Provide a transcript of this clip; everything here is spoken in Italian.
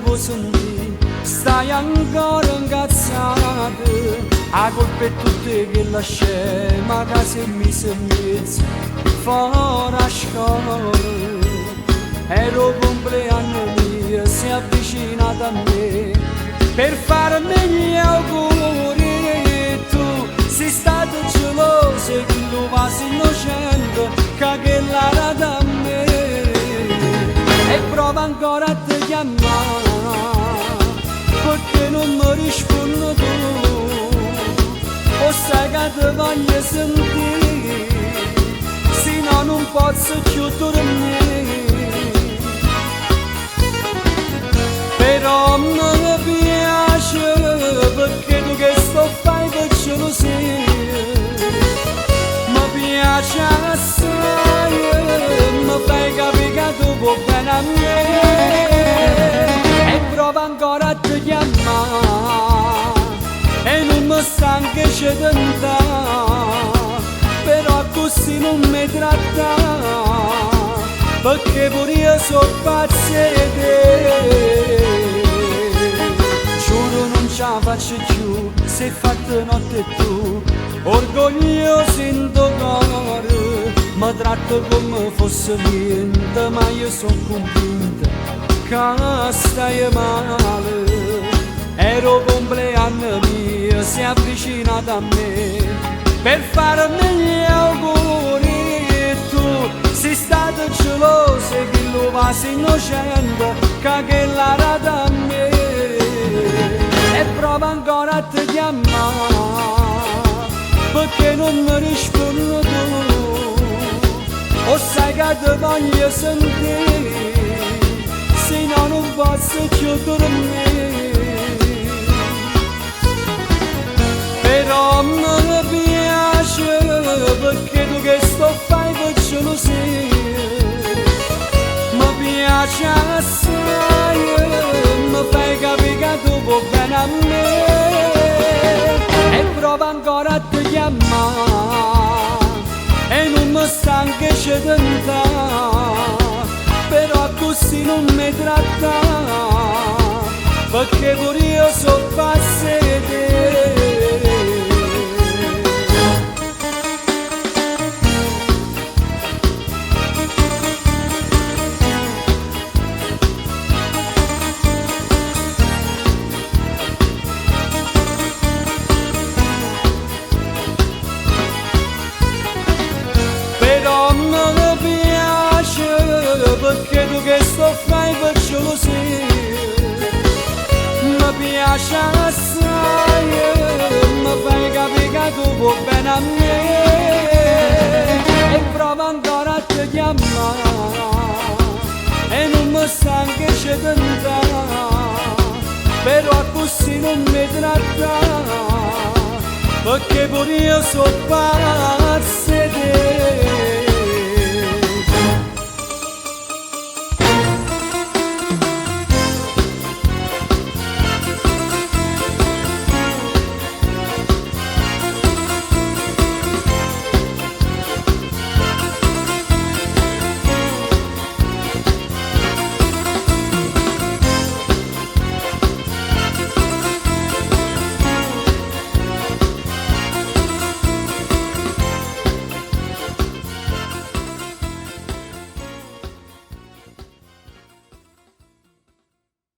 vuoi sentire, stai ancora incazzato, la colpa è tutta che la scema che si è messa in mezzo, fuori a scuola. Ero compleanno mio, si è avvicinato a me per farmi gli auguri e tu sei stato geloso e che lo va innocente che l'era da me e prova ancora a te chiamare perché non mi rispondi tu o sai che ti voglio sentire se no non posso più dormire. Però mi piace perché tu che sto fai per gelosia mi piace assai, mi fai capire che tu vuoi bene a me e prova ancora a ti chiamare e non mi stanca di tentare, però così non mi tratta perché pure io sono pazza di te. Giuro non ce la faccio più, sei fatta notte tu, orgoglioso in tuo cuore, mi tratto come fosse niente, ma io sono convinta che stai male. Ero compleanno mio, si è avvicinato a me per farmi gli auguri e tu sei stato geloso e che lo va innocente che l'era da me e prova ancora a ti chiamare perché non mi rispondi tu o sai che ti voglio sentire se no non posso più dormire. Però mi piace perché tu che sto fai per gelosia mi piace assai, mi fai capire che tu vuoi bene a me e prova ancora a ti chiamare e non mi stanca di tentare, però così non mi tratta perché pure io sono pazza di te. Perché tu che sto fai per gelosia mi piace assai, mi fai capire che tu vuoi bene a me e prova ancora a ti chiamare e non mi stanca di tentare, però così non mi tratta perché pure io sono pazza di te.